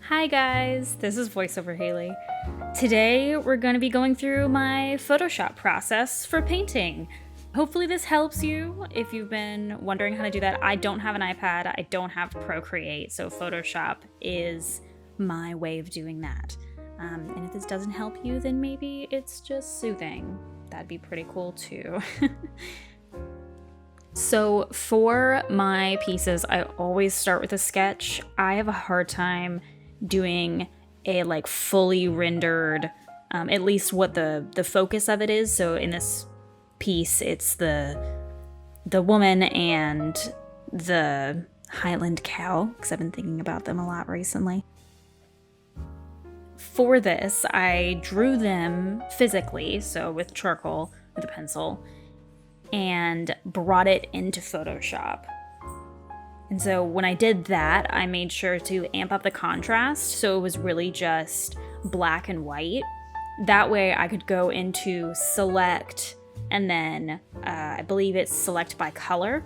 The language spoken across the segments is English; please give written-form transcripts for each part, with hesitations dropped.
Hi guys, this is VoiceOver Haley. Today we're going to be going through my Photoshop process for painting. Hopefully this helps you if you've been wondering how to do that. I don't have an iPad, I don't have Procreate, so Photoshop is my way of doing that. And if this doesn't help you, then maybe it's just soothing. That'd be pretty cool too. So for my pieces, I always start with a sketch. I have a hard time doing a fully rendered, at least what the focus of it is. So in this piece, it's the woman and the Highland cow, because I've been thinking about them a lot recently. For this, I drew them physically, so with charcoal, with a pencil, and brought it into Photoshop. And so when I did that, I made sure to amp up the contrast so it was really just black and white. That way I could go into select and then I believe it's select by color.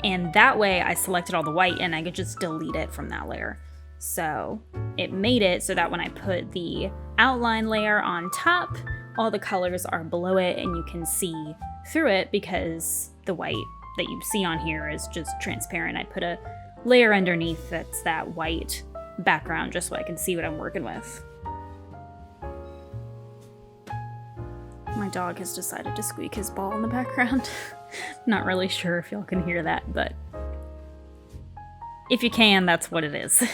And that way I selected all the white and I could just delete it from that layer. So it made it so that when I put the outline layer on top, all the colors are below it and you can see through it because the white that you see on here is just transparent. I put a layer underneath that's that white background just so I can see what I'm working with. My dog has decided to squeak his ball in the background. Not really sure if y'all can hear that, but if you can, that's what it is.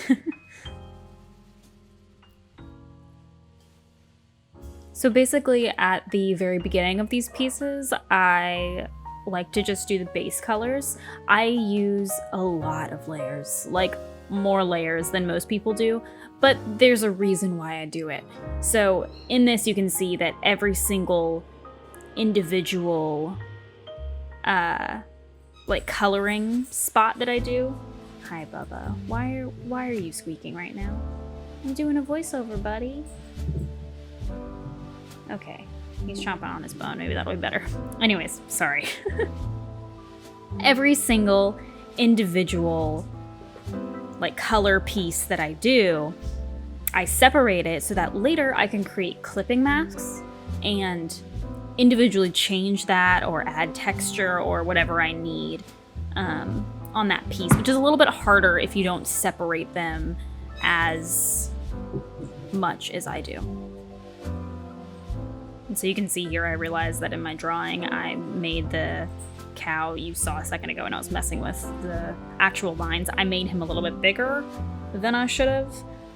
So basically at the very beginning of these pieces, I like to just do the base colors. I use a lot of layers, like more layers than most people do, but there's a reason why I do it. So in this you can see that every single individual coloring spot that I do. Hi Bubba, why are you squeaking right now? I'm doing a voiceover, buddy. Okay. He's chomping on his bone. Maybe that'll be better. Anyways, sorry. Every single individual color piece that I do, I separate it so that later I can create clipping masks and individually change that or add texture or whatever I need on that piece, which is a little bit harder if you don't separate them as much as I do. And so you can see here, I realized that in my drawing, I made the cow you saw a second ago and I was messing with the actual lines. I made him a little bit bigger than I should have.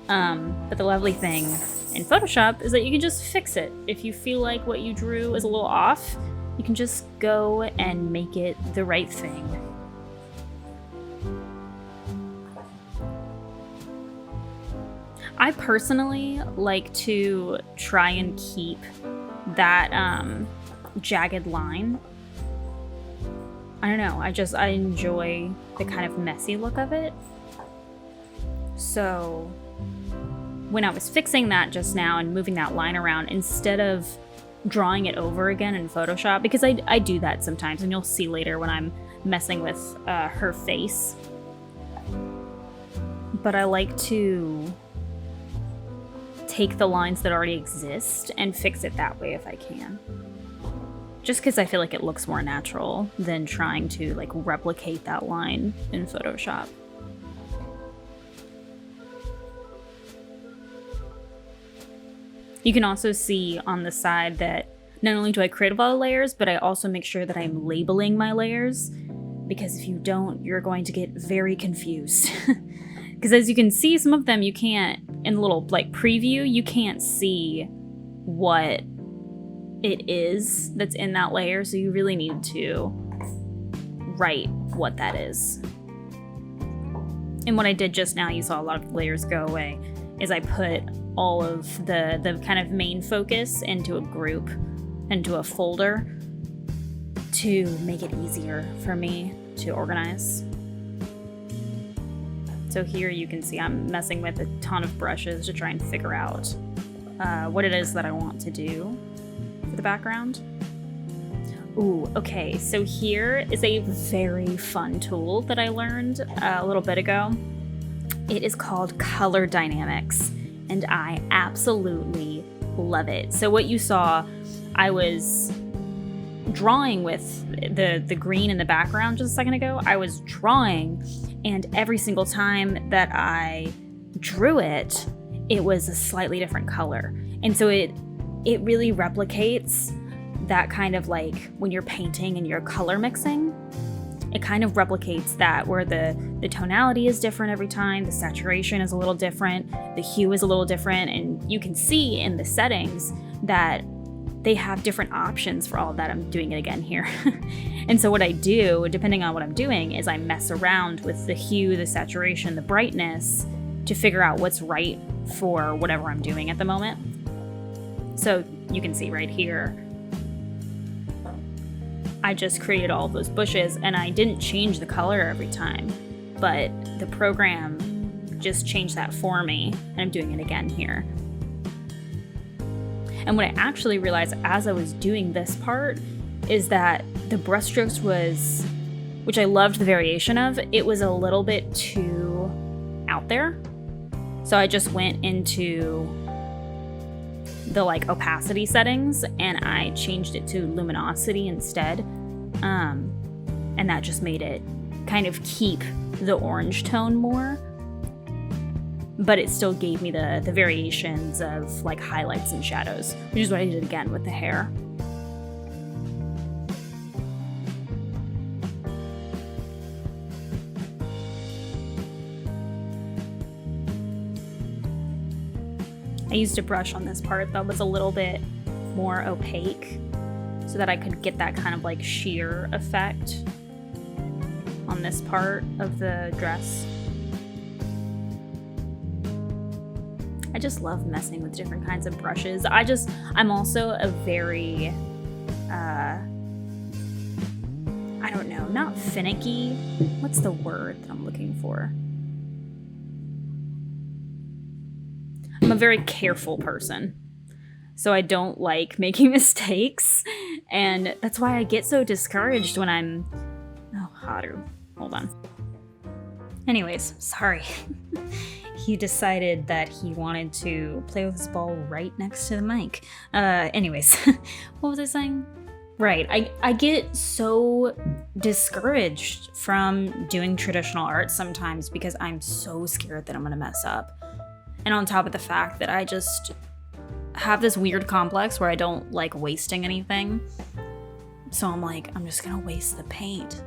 But the lovely thing in Photoshop is that you can just fix it. If you feel like what you drew is a little off, you can just go and make it the right thing. I personally like to try and keep that jagged line. I don't know, I enjoy the kind of messy look of it. So when I was fixing that just now and moving that line around, instead of drawing it over again in Photoshop, because I do that sometimes and you'll see later when I'm messing with her face, but I like to take the lines that already exist and fix it that way if I can. Just because I feel like it looks more natural than trying to replicate that line in Photoshop. You can also see on the side that not only do I create a lot of layers, but I also make sure that I'm labeling my layers, because if you don't, you're going to get very confused. Because as you can see, some of them you can't, in the little preview, you can't see what it is that's in that layer, so you really need to write what that is. And what I did just now, you saw a lot of layers go away, is I put all of the kind of main focus into a group, into a folder, to make it easier for me to organize. So here you can see I'm messing with a ton of brushes to try and figure out what it is that I want to do for the background. Ooh, okay, so here is a very fun tool that I learned a little bit ago. It is called Color Dynamics, and I absolutely love it. So what you saw, I was drawing with the green in the background just a second ago. I was drawing, and every single time that I drew it, it was a slightly different color. And so it really replicates that kind of like when you're painting and you're color mixing. It kind of replicates that, where the tonality is different every time, the saturation is a little different, the hue is a little different, and you can see in the settings that they have different options for all of that. I'm doing it again here. And so what I do, depending on what I'm doing, is I mess around with the hue, the saturation, the brightness to figure out what's right for whatever I'm doing at the moment. So you can see right here, I just created all of those bushes, and I didn't change the color every time, but the program just changed that for me, and I'm doing it again here. And what I actually realized as I was doing this part is that the brushstrokes was, which I loved the variation of, it was a little bit too out there. So I just went into the like opacity settings and I changed it to luminosity instead. And that just made it kind of keep the orange tone more, but it still gave me the variations of like highlights and shadows, which is what I did again with the hair. I used a brush on this part that was a little bit more opaque so that I could get that kind of like sheer effect on this part of the dress. I just love messing with different kinds of brushes. I'm also a very, I don't know, not finicky. What's the word that I'm looking for? I'm a very careful person, so I don't like making mistakes, and that's why I get so discouraged when I'm... Oh, Haru. Hold on. Anyways, sorry. He decided that he wanted to play with his ball right next to the mic. Anyways, what was I saying? Right, I get so discouraged from doing traditional art sometimes because I'm so scared that I'm gonna mess up. And on top of the fact that I just have this weird complex where I don't like wasting anything. So I'm like, I'm just gonna waste the paint.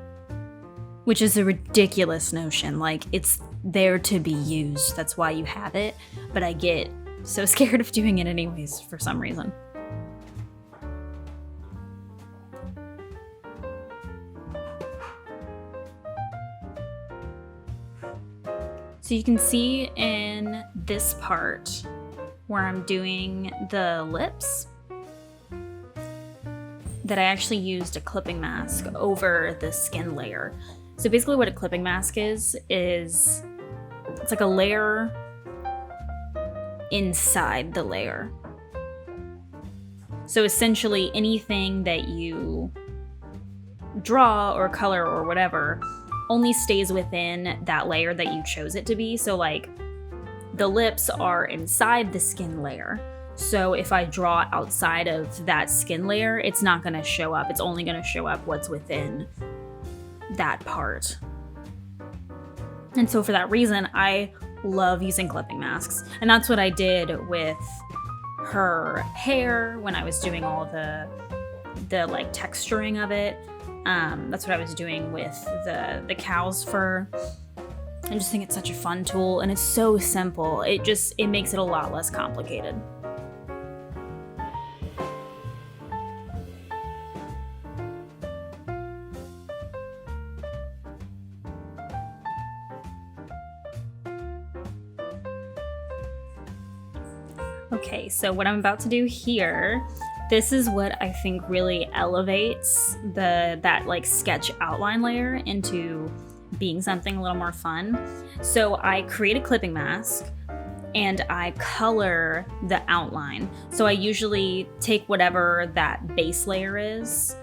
Which is a ridiculous notion. Like, it's there to be used. That's why you have it. But I get so scared of doing it anyways for some reason. So you can see in this part where I'm doing the lips that I actually used a clipping mask over the skin layer. So basically what a clipping mask is it's like a layer inside the layer. So essentially anything that you draw or color or whatever only stays within that layer that you chose it to be. So like the lips are inside the skin layer. So if I draw outside of that skin layer, it's not gonna show up. It's only gonna show up what's within that part. And so for that reason, I love using clipping masks. And that's what I did with her hair when I was doing all the like texturing of it. That's what I was doing with the cow's fur. I just think it's such a fun tool and it's so simple. It makes it a lot less complicated. Okay, so what I'm about to do here, this is what I think really elevates that like sketch outline layer into being something a little more fun. So I create a clipping mask and I color the outline. So I usually take whatever that base layer is,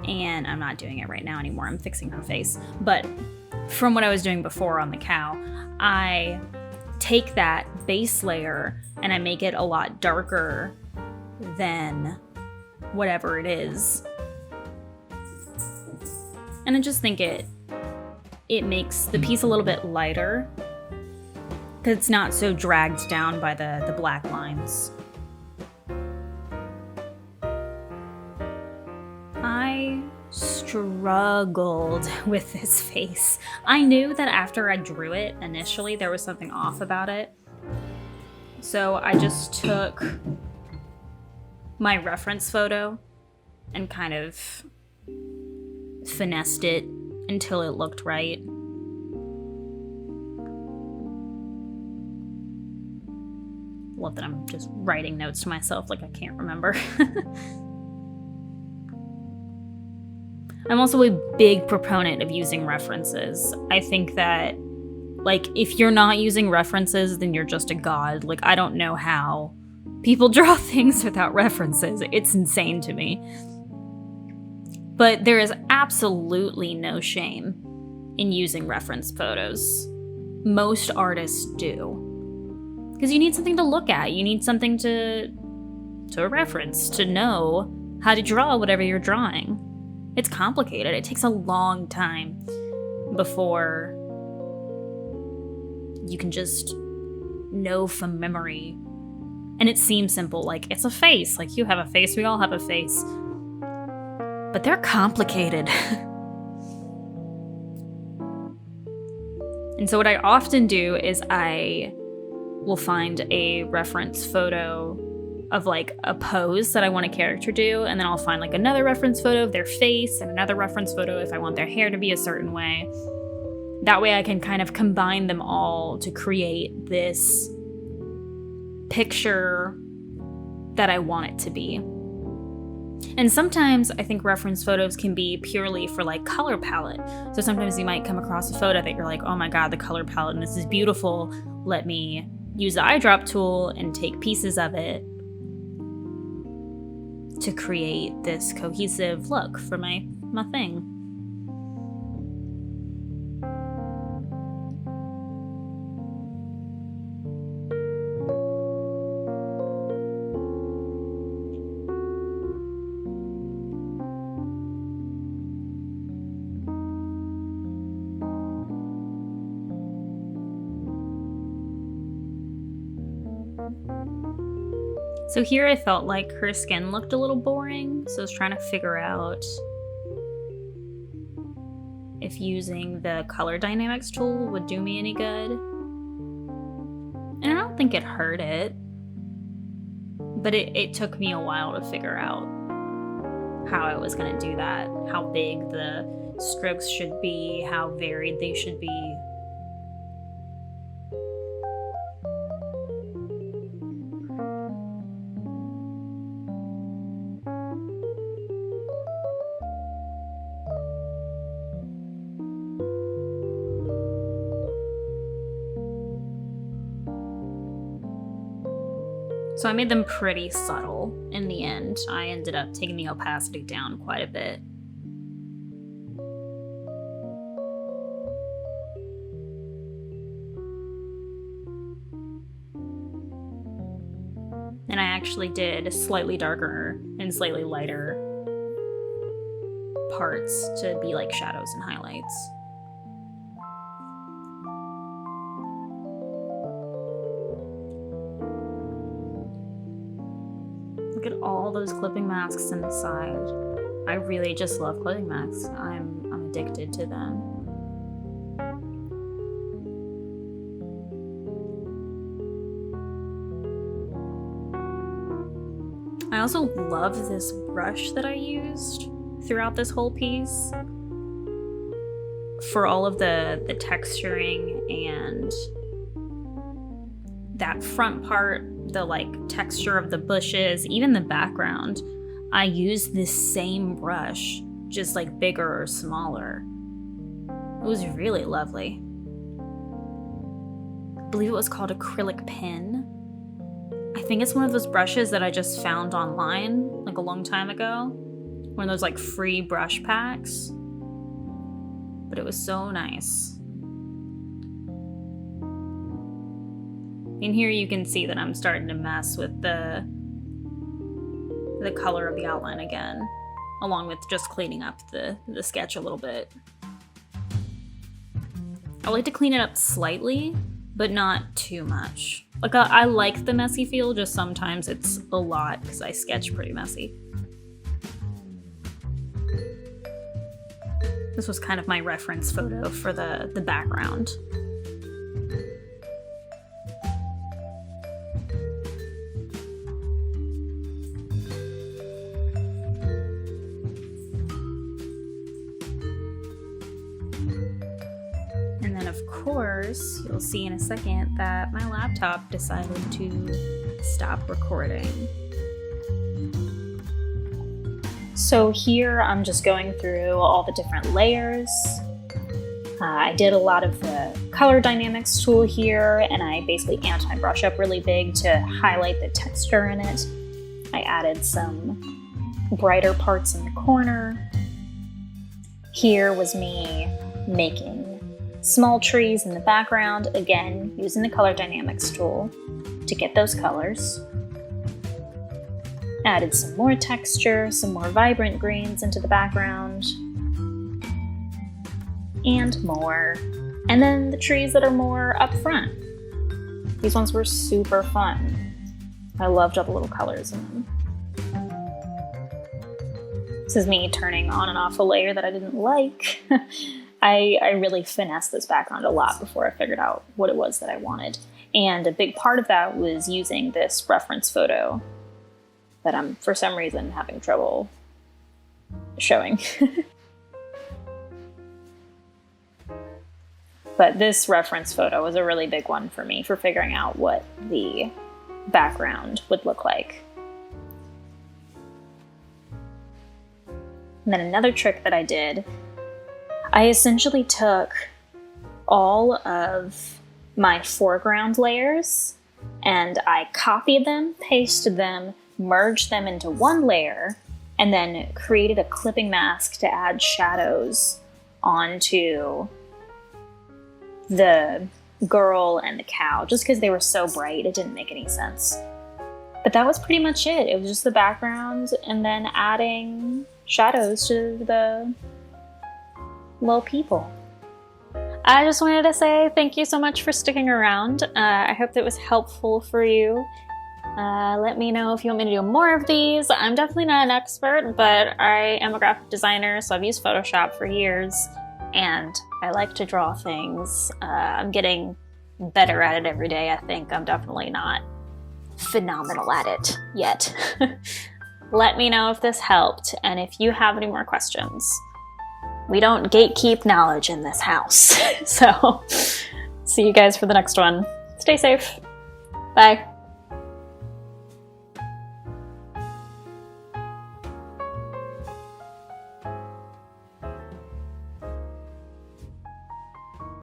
and I'm not doing it right now anymore, I'm fixing her face. But from what I was doing before on the cow, I take that base layer and I make it a lot darker than whatever it is. And I just think it makes the piece a little bit lighter because it's not so dragged down by the black lines. I struggled with this face. I knew that after I drew it initially, there was something off about it. So I just took my reference photo and kind of finessed it until it looked right. Love that I'm just writing notes to myself like I can't remember. I'm also a big proponent of using references. I think that, like, if you're not using references, then you're just a god. Like, I don't know how people draw things without references. It's insane to me. But there is absolutely no shame in using reference photos. Most artists do. Because you need something to look at. You need something to reference, to know how to draw whatever you're drawing. It's complicated. It takes a long time before you can just know from memory. And it seems simple, like it's a face. Like you have a face, we all have a face. But they're complicated. And so what I often do is I will find a reference photo of like a pose that I want a character do, and then I'll find like another reference photo of their face and another reference photo if I want their hair to be a certain way. That way I can kind of combine them all to create this picture that I want it to be. And sometimes I think reference photos can be purely for like color palette. So sometimes you might come across a photo that you're like, oh my god, the color palette, and this is beautiful. Let me use the eyedrop tool and take pieces of it to create this cohesive look for my thing. So here I felt like her skin looked a little boring, so I was trying to figure out if using the color dynamics tool would do me any good. And I don't think it hurt it, but it took me a while to figure out how I was going to do that, how big the strokes should be, how varied they should be. So I made them pretty subtle in the end. I ended up taking the opacity down quite a bit. And I actually did slightly darker and slightly lighter parts to be like shadows and highlights. Look at all those clipping masks in the side. I really just love clipping masks. I'm addicted to them. I also love this brush that I used throughout this whole piece for all of the texturing and that front part, the like texture of the bushes, even the background. I used this same brush, just like bigger or smaller. It was really lovely. I believe it was called acrylic pen. I think it's one of those brushes that I just found online like a long time ago. One of those like free brush packs. But it was so nice. And here you can see that I'm starting to mess with the color of the outline again, along with just cleaning up the sketch a little bit. I like to clean it up slightly, but not too much. Like, I like the messy feel, just sometimes it's a lot because I sketch pretty messy. This was kind of my reference photo for the background. And then, of course, you'll see in a second that my laptop decided to stop recording. So here I'm just going through all the different layers. I did a lot of the color dynamics tool here, and I basically amped my brush up really big to highlight the texture in it. I added some brighter parts in the corner. Here was me making small trees in the background, again, using the color dynamics tool to get those colors. Added some more texture, some more vibrant greens into the background, and more. And then the trees that are more up front. These ones were super fun. I loved all the little colors in them. This is me turning on and off a layer that I didn't like. I really finessed this background a lot before I figured out what it was that I wanted. And a big part of that was using this reference photo that I'm, for some reason, having trouble showing. But this reference photo was a really big one for me for figuring out what the background would look like. And then another trick that I did, I essentially took all of my foreground layers and I copied them, pasted them, merged them into one layer, and then created a clipping mask to add shadows onto the girl and the cow, just because they were so bright, it didn't make any sense. But that was pretty much it. It was just the background and then adding shadows to the little people. I just wanted to say thank you so much for sticking around. I hope that was helpful for you. Let me know if you want me to do more of these. I'm definitely not an expert, but I am a graphic designer, so I've used Photoshop for years, and I like to draw things. I'm getting better at it every day, I think. I'm definitely not phenomenal at it yet. Let me know if this helped, and if you have any more questions. We don't gatekeep knowledge in this house. So, see you guys for the next one. Stay safe. Bye.